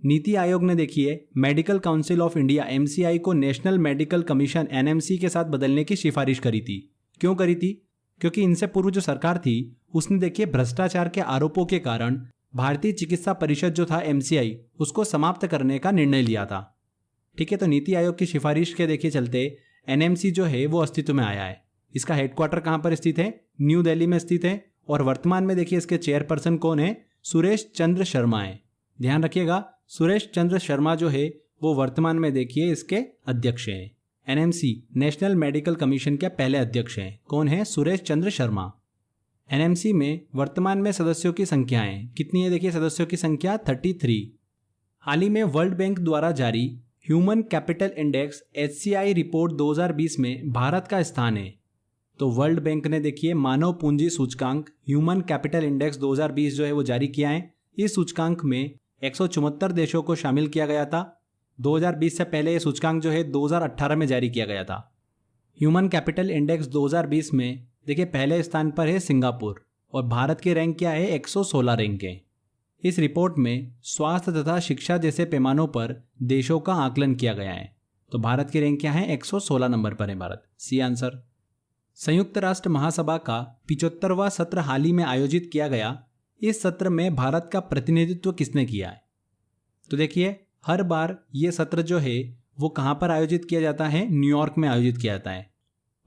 नीति आयोग ने देखिए medical council of India MCI को नेशनल मेडिकल कमीशन एनएमसी के साथ बदलने की सिफारिश करी थी। क्यों करी थी? क्योंकि इनसे पूर्व जो सरकार थी उसने देखिए भ्रष्टाचार के आरोपों के कारण भारतीय चिकित्सा परिषद जो था एमसीआई, उसको समाप्त करने का निर्णय लिया था। ठीक है, तो नीति आयोग की सिफारिश के देखिए चलते एनएमसी जो है वो अस्तित्व में आया है। इसका हेडक्वार्टर कहाँ पर स्थित है? न्यू दिल्ली में स्थित है। और वर्तमान में देखिए इसके चेयरपर्सन कौन है? सुरेश चंद्र शर्मा है। ध्यान रखिएगा, सुरेश चंद्र शर्मा जो है वो वर्तमान में देखिए इसके अध्यक्ष हैं। एनएमसी नेशनल मेडिकल कमीशन के पहले अध्यक्ष हैं। कौन है? सुरेश चंद्र शर्मा। एनएमसी में वर्तमान में सदस्यों की संख्याएं कितनी है? देखिए सदस्यों की संख्या 33। हाल ही में वर्ल्ड बैंक द्वारा जारी human capital index HCI report 2020 में भारत का स्थान है। तो वर्ल्ड बैंक ने देखिए मानव पूंजी सूचकांक ह्यूमन कैपिटल इंडेक्स 2020 जो है वो जारी किया है। इस सूचकांक में 174 देशों को शामिल किया गया था। 2020 से पहले ये सूचकांक जो है 2018 में जारी किया गया था। ह्यूमन कैपिटल इंडेक्स 2020 में देखिए पहले स्थान पर है सिंगापुर और भारत की रैंक क्या है? 116 रैंक है। इस रिपोर्ट में स्वास्थ्य तथा शिक्षा जैसे पैमानों पर देशों का आकलन किया गया है। तो भारत की रैंक क्या है? 116 नंबर पर है भारत। C answer. संयुक्त राष्ट्र महासभा का 75वां सत्र हाल ही में आयोजित किया गया। इस सत्र में भारत का प्रतिनिधित्व किसने किया है? तो देखिए हर बार ये सत्र जो है वो कहाँ पर आयोजित किया जाता है? न्यूयॉर्क में आयोजित किया जाता है।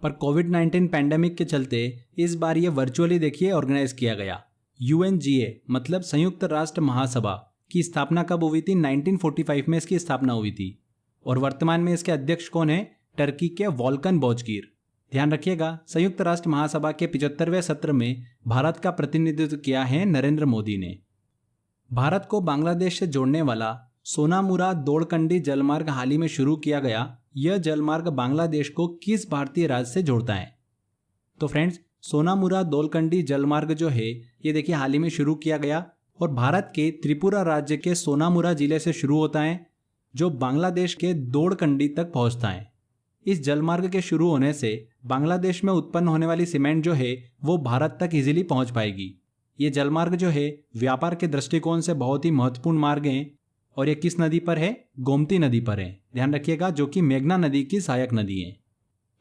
पर कोविड-19 पैंडेमिक के चलते इस बार ये वर्चुअली देखिए ऑर्गेनाइज किया गया। UNGA मतलब संयुक्त राष्ट्र महासभा की स्थापना कब हुई थी? 1945 में इसकी स्थापना हुई थी। और वर्तमान में इसके अध्यक्ष कौन है? टर्की के वोल्कन बोजगीर। ध्यान रखिएगा, संयुक्त राष्ट्र महासभा के 75वें सत्र में भारत का प्रतिनिधित्व किया है नरेंद्र मोदी ने। भारत को बांग्लादेश से जोड़ने वाला सोनामुरा दोड़कंडी जलमार्ग हाल ही में शुरू किया गया। यह जलमार्ग बांग्लादेश को किस भारतीय राज्य से जोड़ता है? तो फ्रेंड्स, सोनामुरा दोलकंडी जलमार्ग जो है ये देखिए हाल ही में शुरू किया गया और भारत के त्रिपुरा राज्य के सोनामुरा जिले से शुरू होता है, जो बांग्लादेश के दोड़कंडी तक पहुंचता है। इस जलमार्ग के शुरू होने से बांग्लादेश में उत्पन्न होने वाली सीमेंट जो है वो भारत तक इजीली पहुंच पाएगी। ये जलमार्ग जो है व्यापार के दृष्टिकोण से बहुत ही महत्वपूर्ण मार्ग है और ये किस नदी पर है? गोमती नदी पर है। ध्यान रखिएगा, जो कि मेघना नदी की सहायक नदी है।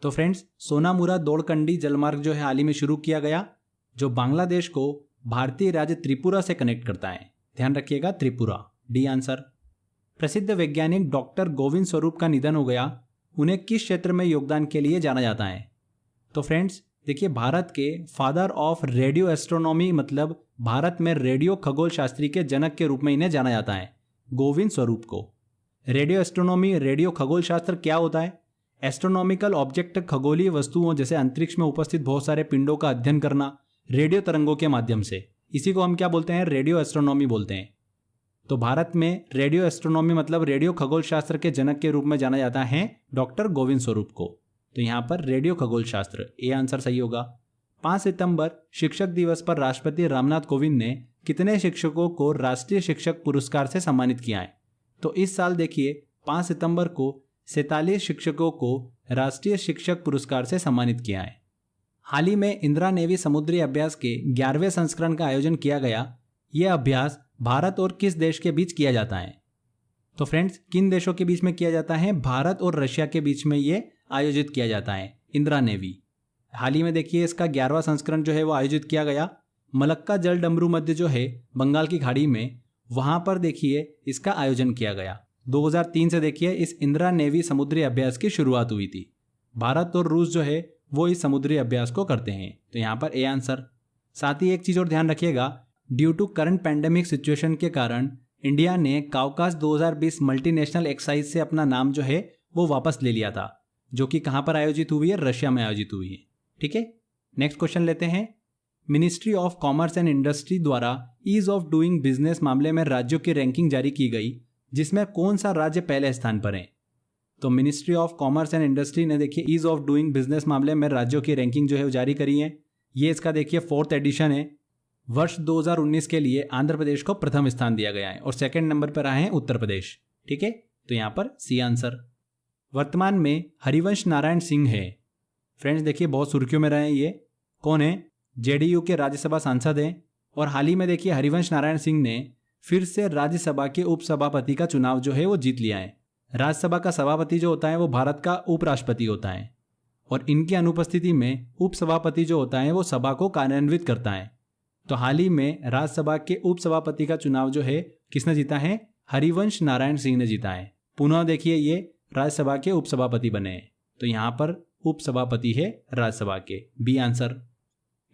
तो फ्रेंड्स, सोनामुरा दोड़कंडी जलमार्ग जो है हाल ही में शुरू किया गया, जो बांग्लादेश को भारतीय राज्य त्रिपुरा से कनेक्ट करता है। ध्यान रखिएगा, त्रिपुरा। D answer. प्रसिद्ध वैज्ञानिक डॉक्टर गोविंद स्वरूप का निधन हो गया। उन्हें किस क्षेत्र में योगदान के लिए जाना जाता है? तो फ्रेंड्स, देखिए भारत के फादर ऑफ रेडियो एस्ट्रोनॉमी मतलब भारत में रेडियो खगोल शास्त्री के जनक के रूप में इन्हें जाना जाता है, गोविंद स्वरूप को। रेडियो एस्ट्रोनॉमी रेडियो खगोल शास्त्र क्या होता है? एस्ट्रोनॉमिकल ऑब्जेक्ट खगोलीय वस्तुओं जैसे अंतरिक्ष में उपस्थित बहुत सारे पिंडों का अध्ययन करना रेडियो तरंगों के माध्यम से, इसी को हम क्या बोलते हैं? रेडियो एस्ट्रोनॉमी बोलते हैं। तो भारत में रेडियो एस्ट्रोनॉमी मतलब रेडियो खगोल शास्त्र के जनक के रूप में जाना जाता है डॉक्टर गोविंद स्वरूप को। तो यहाँ पर रेडियो खगोल शास्त्र, ए आंसर सही होगा। 5 सितंबर शिक्षक दिवस पर राष्ट्रपति रामनाथ कोविंद ने कितने शिक्षकों को राष्ट्रीय शिक्षक पुरस्कार से सम्मानित किया है? तो इस साल देखिए 5 सितंबर को 47 शिक्षकों को राष्ट्रीय शिक्षक पुरस्कार से सम्मानित किया है। हाल ही में इंदिरा नेवी समुद्री अभ्यास के 11वें संस्करण का आयोजन किया गया। यह अभ्यास भारत और किस देश के बीच किया जाता है? तो फ्रेंड्स, किन देशों के बीच में किया जाता है? भारत और रशिया के बीच में ये आयोजित किया जाता है, इंदिरा नेवी। हाल ही में देखिए इसका 11वां संस्करण जो है वो आयोजित किया गया। मलक्का जल डमरू मध्य जो है बंगाल की खाड़ी में, वहां पर देखिए इसका आयोजन किया गया। 2003 से देखिए इस इंदिरा नेवी समुद्री अभ्यास की शुरुआत हुई थी। भारत और रूस जो है वो इस समुद्री अभ्यास को करते हैं, तो यहाँ पर ए आंसर। साथ ही एक चीज और ध्यान रखिएगा, due to current pandemic situation के कारण इंडिया ने काउकास 2020 मल्टीनेशनल एक्सरसाइज से अपना नाम जो है वो वापस ले लिया था, जो कि कहां पर आयोजित हुई है? रशिया में आयोजित हुई है। ठीक है, नेक्स्ट क्वेश्चन लेते हैं। Ministry of commerce and industry द्वारा ईज ऑफ डूइंग बिजनेस मामले में राज्यों की रैंकिंग जारी की गई, जिसमें कौन सा राज्य पहले स्थान पर है? तो ministry of commerce and industry ने देखिए ईज ऑफ डूइंग बिजनेस मामले में राज्यों की रैंकिंग जो है वो जारी करी है। ये इसका देखिए 4th एडिशन है। वर्ष 2019 के लिए आंध्र प्रदेश को प्रथम स्थान दिया गया है और सेकंड नंबर पर आए हैं उत्तर प्रदेश। ठीक है, तो यहाँ पर सी आंसर। वर्तमान में हरिवंश नारायण सिंह है। फ्रेंड्स देखिए बहुत सुर्खियों में रहे हैं। ये कौन है? जेडीयू के राज्यसभा सांसद हैं और हाल ही में देखिए हरिवंश नारायण सिंह ने फिर से राज्यसभा के उपसभापति का चुनाव जो है वो जीत लिया है। राज्यसभा का सभापति जो होता है वो भारत का उपराष्ट्रपति होता है और इनकी अनुपस्थिति में उपसभापति जो होता है वो सभा को कार्यान्वित करता है। तो हाल ही में राज्यसभा के उपसभापति का चुनाव जो है किसने जीता है? हरिवंश नारायण सिंह ने जीता है। पुनः देखिए ये राज्यसभा के उपसभापति बने हैं, तो यहाँ पर उपसभापति है राज्यसभा के, B answer.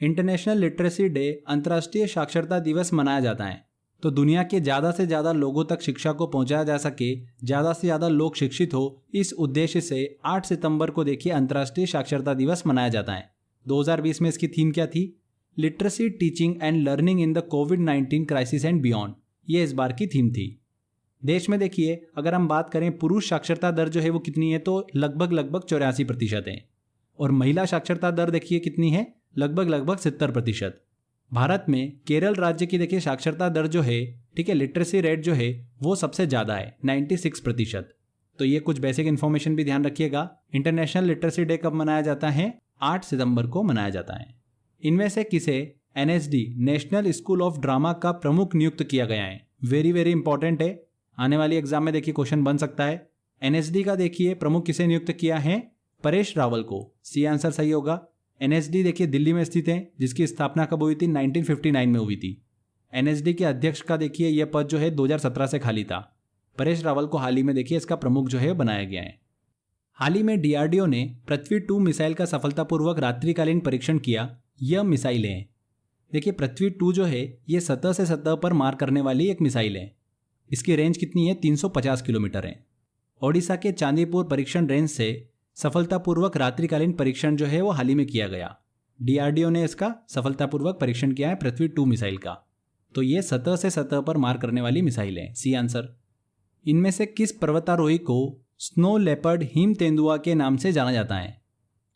International literacy day अंतर्राष्ट्रीय साक्षरता दिवस मनाया जाता है। तो दुनिया के ज़्यादा से ज़्यादा लोगों तक शिक्षा को पहुंचाया जा सके, ज़्यादा से ज़्यादा लोग शिक्षित हो, इस उद्देश्य से 8 सितंबर को देखिए अंतर्राष्ट्रीय साक्षरता दिवस मनाया जाता है। 2020 में इसकी थीम क्या थी? Literacy teaching and learning in the covid crisis and beyond, ये इस बार की थीम थी। देश में देखिए अगर हम बात करें पुरुष साक्षरता दर जो है वो कितनी है? तो लगभग 84% है और महिला साक्षरता दर देखिए कितनी है? लगभग 70%। भारत में केरल राज्य की देखिए साक्षरता दर जो है, ठीक है, लिटरेसी रेट जो है वो सबसे ज़्यादा है 96%। तो ये कुछ बेसिक इन्फॉर्मेशन भी ध्यान रखिएगा। इंटरनेशनल लिटरेसी डे कब मनाया जाता है? 8 सितंबर को मनाया जाता है। इनमें से किसे NSD national school of drama का प्रमुख नियुक्त किया गया है? वेरी इंपॉर्टेंट है, आने वाली एग्जाम में देखिए क्वेश्चन बन सकता है। एनएसडी का देखिए प्रमुख किसे नियुक्त किया है? परेश रावल को, सी आंसर सही होगा। एनएसडी देखिए दिल्ली में स्थित है, जिसकी स्थापना कब हुई थी? 1959 में हुई थी। एनएसडी के अध्यक्ष का देखिए यह पद जो है 2017 से खाली था। परेश रावल को हाल ही में देखिए इसका प्रमुख जो है बनाया गया है। हाल ही में डीआरडीओ ने पृथ्वी 2 मिसाइल का सफलतापूर्वक रात्रिकालीन परीक्षण किया। यह मिसाइल है देखिए पृथ्वी 2 जो है ये सतह से सतह पर मार करने वाली एक मिसाइल है। इसकी रेंज कितनी है? 350 किलोमीटर है। ओडिशा के चांदीपुर परीक्षण रेंज से सफलतापूर्वक रात्रिकालीन परीक्षण जो है वो हाल ही में किया गया। डीआरडीओ ने इसका सफलतापूर्वक परीक्षण किया है पृथ्वी 2 मिसाइल का। तो ये सतह से सतह पर मार करने वाली मिसाइल है, सी आंसर। इनमें से किस पर्वतारोही को स्नो लेपर्ड हिम तेंदुआ के नाम से जाना जाता है?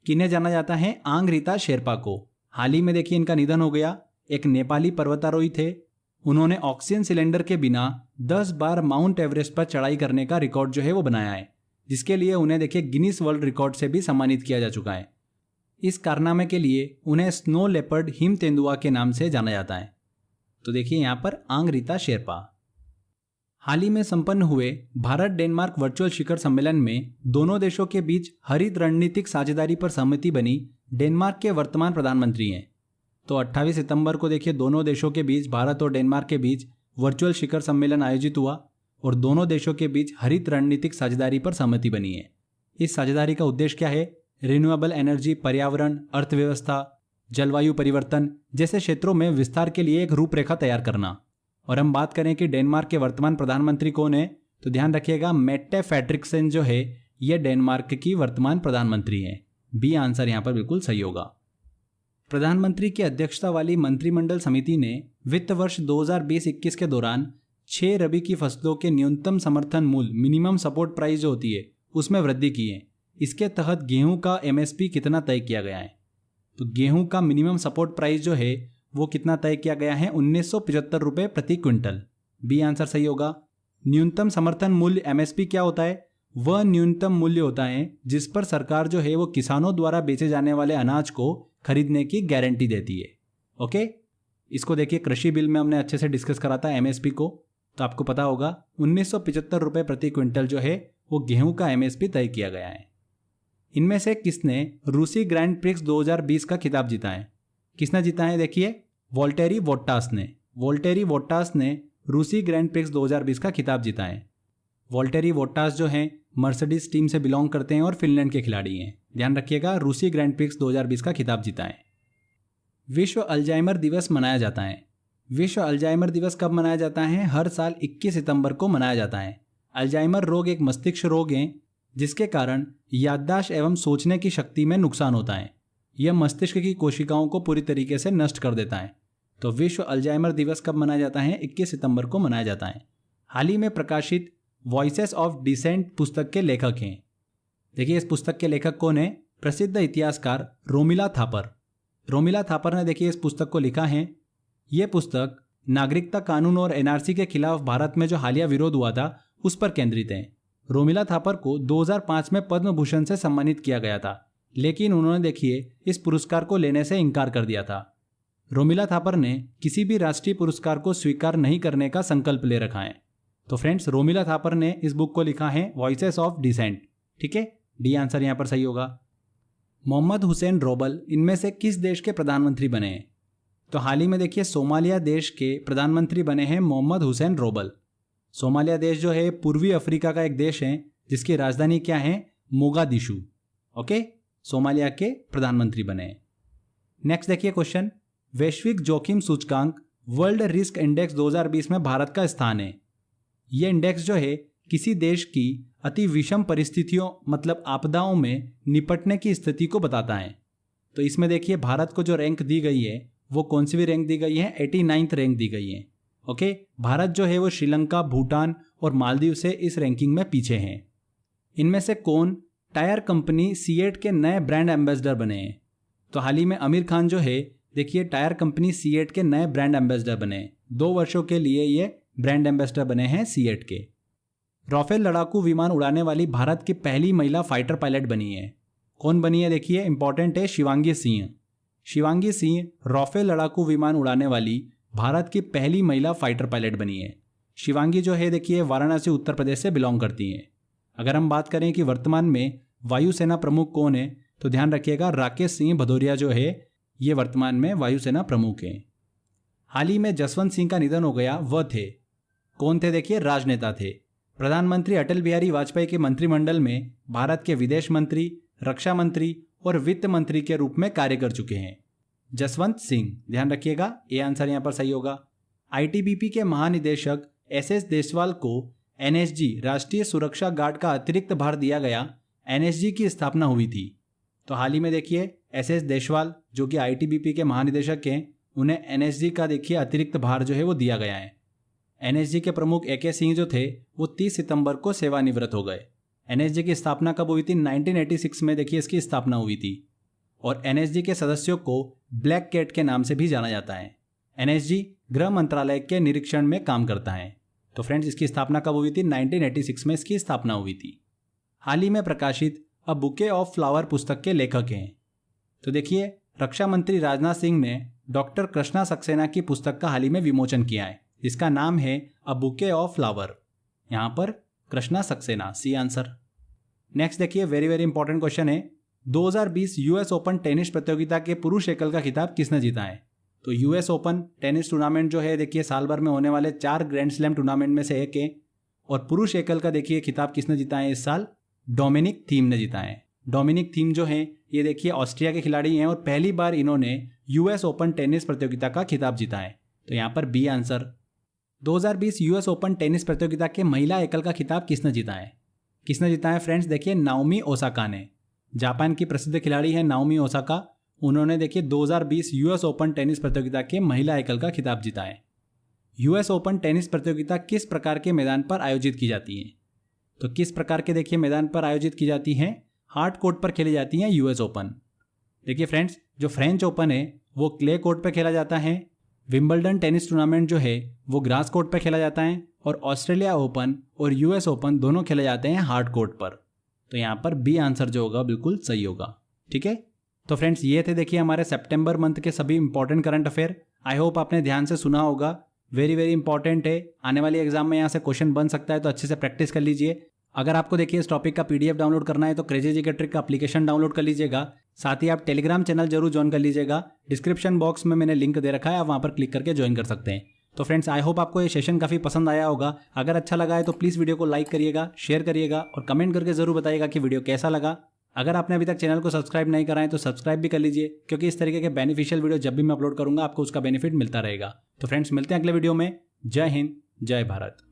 किन्हें जाना जाता है? आंग्रिता शेरपा को। हाल ही में देखिए इनका निधन हो गया। एक नेपाली पर्वतारोही थे। उन्होंने ऑक्सीजन सिलेंडर के बिना 10 बार माउंट एवरेस्ट पर चढ़ाई करने का रिकॉर्ड जो है वो बनाया है, जिसके लिए उन्हें देखिए गिनीज वर्ल्ड रिकॉर्ड से भी सम्मानित किया जा चुका है। इस कारनामे के लिए उन्हें स्नो लेपर्ड हिम तेंदुआ के नाम से जाना जाता है। तो देखिए यहाँ पर आंग्रिता शेरपा। हाल ही में संपन्न हुए भारत डेनमार्क वर्चुअल शिखर सम्मेलन में दोनों देशों के बीच हरित रणनीतिक साझेदारी पर सहमति बनी। डेनमार्क के वर्तमान प्रधानमंत्री हैं। तो 28 सितंबर को देखिए दोनों देशों के बीच, भारत और डेनमार्क के बीच वर्चुअल शिखर सम्मेलन आयोजित हुआ और दोनों देशों के बीच हरित रणनीतिक साझेदारी पर सहमति बनी है। इस साझेदारी का उद्देश्य क्या है? रिन्यूएबल एनर्जी, पर्यावरण, अर्थव्यवस्था, जलवायु परिवर्तन जैसे क्षेत्रों में विस्तार के लिए एक रूपरेखा तैयार करना। और हम बात करें कि डेनमार्क के वर्तमान प्रधानमंत्री कौन है, तो ध्यान रखिएगा मेट्टे फ्रेडरिक्सेन जो है ये डेनमार्क की वर्तमान प्रधानमंत्री हैं। बी आंसर यहाँ पर बिल्कुल सही होगा। प्रधानमंत्री की अध्यक्षता वाली मंत्रिमंडल समिति ने वित्त वर्ष 2020-21 के दौरान 6 रबी की फसलों के न्यूनतम समर्थन मूल्य मिनिमम सपोर्ट प्राइस जो होती है उसमें वृद्धि की है। इसके तहत गेहूं का एमएसपी कितना तय किया गया है, तो गेहूं का मिनिमम सपोर्ट प्राइस जो है वो कितना तय किया गया है, 1975 रुपये प्रति क्विंटल। बी आंसर सही होगा। न्यूनतम समर्थन मूल्य एमएसपी क्या होता है, वह न्यूनतम मूल्य होता है जिस पर सरकार जो है वो किसानों द्वारा बेचे जाने वाले अनाज को खरीदने की गारंटी देती है। ओके, इसको देखिए कृषि बिल में हमने अच्छे से डिस्कस करा था एमएसपी को, तो आपको पता होगा 1975 रुपये प्रति क्विंटल जो है वो गेहूं का एमएसपी तय किया गया है। इनमें से किसने रूसी ग्रैंड प्रिक्स 2020 का खिताब जीता है? किसने जीता है? देखिए वोल्टेरी बोट्टास ने। वोल्टेरी बोट्टास ने रूसी ग्रैंड प्रिक्स 2020 का खिताब जीता है। वोल्टेरी बोट्टास जो हैं मर्सिडीज टीम से बिलोंग करते हैं और फिनलैंड के खिलाड़ी हैं। ध्यान रखिएगा, रूसी ग्रैंड प्रिक्स 2020 का खिताब जीता है। विश्व अल्जाइमर दिवस मनाया जाता है। विश्व अल्जाइमर दिवस कब मनाया जाता है? हर साल 21 सितंबर को मनाया जाता है। अल्जाइमर रोग एक मस्तिष्क रोग है जिसके कारण याददाश्त एवं सोचने की शक्ति में नुकसान होता है। यह मस्तिष्क की कोशिकाओं को पूरी तरीके से नष्ट कर देता है। तो विश्व अल्जाइमर दिवस कब मनाया जाता है? 21 सितंबर को मनाया जाता है। हाल ही में प्रकाशित वॉइसेस ऑफ डिसेंट पुस्तक के लेखक हैं। देखिए इस पुस्तक के लेखक कौन है? प्रसिद्ध इतिहासकार रोमिला थापर। रोमिला थापर ने देखिए इस पुस्तक को लिखा है। यह पुस्तक नागरिकता कानून और एनआरसी के खिलाफ भारत में जो हालिया विरोध हुआ था उस पर केंद्रित है। रोमिला थापर को 2005 में पद्म भूषण से सम्मानित किया गया था, लेकिन उन्होंने देखिए इस पुरस्कार को लेने से इनकार कर दिया था। रोमिला थापर ने किसी भी राष्ट्रीय पुरस्कार को स्वीकार नहीं करने का संकल्प ले रखा है। तो फ्रेंड्स रोमिला थापर ने इस बुक को लिखा है वॉइसेस ऑफ डिसेंट। ठीक है, डी आंसर यहां पर सही होगा। मोहम्मद हुसैन रोबल इनमें से किस देश के प्रधानमंत्री बने हैं? तो हाल ही में देखिए सोमालिया देश के प्रधानमंत्री बने हैं मोहम्मद हुसैन रोबल। सोमालिया देश जो है पूर्वी अफ्रीका का एक देश है जिसकी राजधानी क्या है? मोगादिशु। ओके, सोमालिया के प्रधानमंत्री बने हैं। नेक्स्ट देखिए क्वेश्चन, वैश्विक जोखिम सूचकांक वर्ल्ड रिस्क इंडेक्स 2020 में भारत का स्थान है। यह इंडेक्स जो है किसी देश की अति विषम परिस्थितियों मतलब आपदाओं में निपटने की स्थिति को बताता है। तो इसमें देखिए भारत को जो रैंक दी गई है वो कौन सी भी रैंक दी गई है? 89th रैंक दी गई है। ओके, भारत जो है वो श्रीलंका, भूटान और मालदीव से इस रैंकिंग में पीछे हैं। इनमें से कौन टायर कंपनी सीएट के नए ब्रांड एम्बेसडर बने हैं? तो हाल ही में आमिर खान जो है देखिए टायर कंपनी सीएट के नए ब्रांड एम्बेसडर बने। 2 वर्षों के लिए ये ब्रांड एम्बेसडर बने हैं सीएट के। राफेल लड़ाकू विमान उड़ाने वाली भारत की पहली महिला फाइटर पायलट बनी है। कौन बनी है? देखिए इंपॉर्टेंट है, शिवांगी सिंह। शिवांगी सिंह राफेल लड़ाकू विमान उड़ाने वाली भारत की पहली महिला फाइटर पायलट बनी है। शिवांगी जो है देखिए वाराणसी उत्तर प्रदेश से बिलोंग करती हैं। अगर हम बात करें कि वर्तमान में वायुसेना प्रमुख कौन है, तो ध्यान रखिएगा राकेश सिंह भदौरिया जो है ये वर्तमान में वायुसेना प्रमुख हैं। हाल ही में जसवंत सिंह का निधन हो गया, वह थे कौन थे? देखिए राजनेता थे। प्रधानमंत्री अटल बिहारी वाजपेयी के मंत्रिमंडल में भारत के विदेश मंत्री, रक्षा मंत्री और वित्त मंत्री के रूप में कार्य कर चुके हैं। जसवंत सिंह, ध्यान रखिएगा ये आंसर यहां पर सही होगा। आईटीबीपी के महानिदेशक एसएस देशवाल को एनएसजी राष्ट्रीय सुरक्षा गार्ड का अतिरिक्त भार दिया गया। एनएसजी की स्थापना हुई थी। तो हाल ही में देखिए एसएस देशवाल जो कि आईटीबीपी के महानिदेशक हैं, उन्हें एनएसजी का देखिए अतिरिक्त भार जो है वो दिया गया है। एनएसजी के प्रमुख एके सिंह जो थे वो 30 सितंबर को सेवानिवृत्त हो गए। एनएसजी की स्थापना कब हुई थी? 1986 में देखिए इसकी स्थापना हुई थी। और एनएसजी के सदस्यों को ब्लैक कैट के नाम से भी जाना जाता है। एनएसजी गृह मंत्रालय के निरीक्षण में काम करता है। तो फ्रेंड्स इसकी स्थापना कब हुई थी? 1986 में इसकी स्थापना हुई थी। हाल ही में प्रकाशित अ बुके ऑफ फ्लावर पुस्तक के लेखक हैं। तो देखिए रक्षा मंत्री राजनाथ सिंह ने डॉक्टर कृष्णा सक्सेना की पुस्तक का हाल ही में विमोचन किया है, जिसका नाम है अ बुके ऑफ फ्लावर। यहां पर Krishna Saxena, C answer. Next देखिए वेरी वेरी इंपॉर्टेंट क्वेश्चन है, 2020 यूएस ओपन टेनिस प्रतियोगिता के पुरुष एकल का खिताब किसने जीता है? तो यूएस ओपन टेनिस टूर्नामेंट जो है देखिए साल भर में होने वाले 4 ग्रैंड स्लैम टूर्नामेंट में से एक है। और पुरुष एकल का देखिए खिताब किसने जीता है इस साल? डोमिनिक थीम ने जीता है। डोमिनिक थीम जो हैं ये देखिए ऑस्ट्रिया के खिलाड़ी हैं और पहली बार इन्होंने यूएस ओपन टेनिस प्रतियोगिता का खिताब जीता है। तो यहाँ पर B answer. 2020 US open tennis प्रतियोगिता के महिला एकल का खिताब किसने जीता है? किसने जीता है फ्रेंड्स? देखिए नाओमी ओसाका ने। जापान की प्रसिद्ध खिलाड़ी है नाओमी ओसाका। उन्होंने देखिए 2020 यूएस ओपन टेनिस प्रतियोगिता के महिला एकल का खिताब जीता है। यूएस ओपन टेनिस प्रतियोगिता किस प्रकार के मैदान पर आयोजित की जाती है? तो किस प्रकार के देखिए मैदान पर आयोजित की जाती है? हार्ड कोर्ट पर खेली जाती है यूएस ओपन। देखिए फ्रेंड्स, जो फ्रेंच ओपन है वो क्ले कोर्ट पर खेला जाता है। विंबलडन टेनिस टूर्नामेंट जो है वो ग्रास कोर्ट पर खेला जाता है और ऑस्ट्रेलिया ओपन और यूएस ओपन दोनों खेले जाते हैं हार्ड कोर्ट पर। तो यहाँ पर बी आंसर जो होगा बिल्कुल सही होगा। ठीक है, तो फ्रेंड्स ये थे देखिए हमारे सितंबर मंथ के सभी important current affair. I hope आपने ध्यान से सुना होगा। वेरी वेरी इंपॉर्टेंट है, आने वाली एग्जाम में यहाँ से क्वेश्चन बन सकता है, तो अच्छे से प्रैक्टिस कर लीजिए। अगर आपको देखिए इस टॉपिक का पीडीएफ डाउनलोड करना है तो क्रेजी जीके ट्रिक का एप्लीकेशन डाउनलोड कर लीजिएगा। साथ ही आप टेलीग्राम चैनल जरूर ज्वाइन कर लीजिएगा। डिस्क्रिप्शन बॉक्स में मैंने लिंक दे रखा है, आप वहाँ पर क्लिक करके ज्वाइन कर सकते हैं। तो फ्रेंड्स आई होप आपको ये सेशन काफ़ी पसंद आया होगा। अगर अच्छा लगा है तो प्लीज़ वीडियो को लाइक करिएगा, शेयर करिएगा और कमेंट करके जरूर बताइएगा कि वीडियो कैसा लगा। अगर आपने अभी तक चैनल को सब्सक्राइब नहीं करा है तो सब्सक्राइब भी कर लीजिए, क्योंकि इस तरीके के बेनिफिशियल वीडियो जब भी मैं अपलोड करूंगा आपको उसका बेनिफिट मिलता रहेगा। तो फ्रेंड्स मिलते हैं अगले वीडियो में। जय हिंद, जय भारत।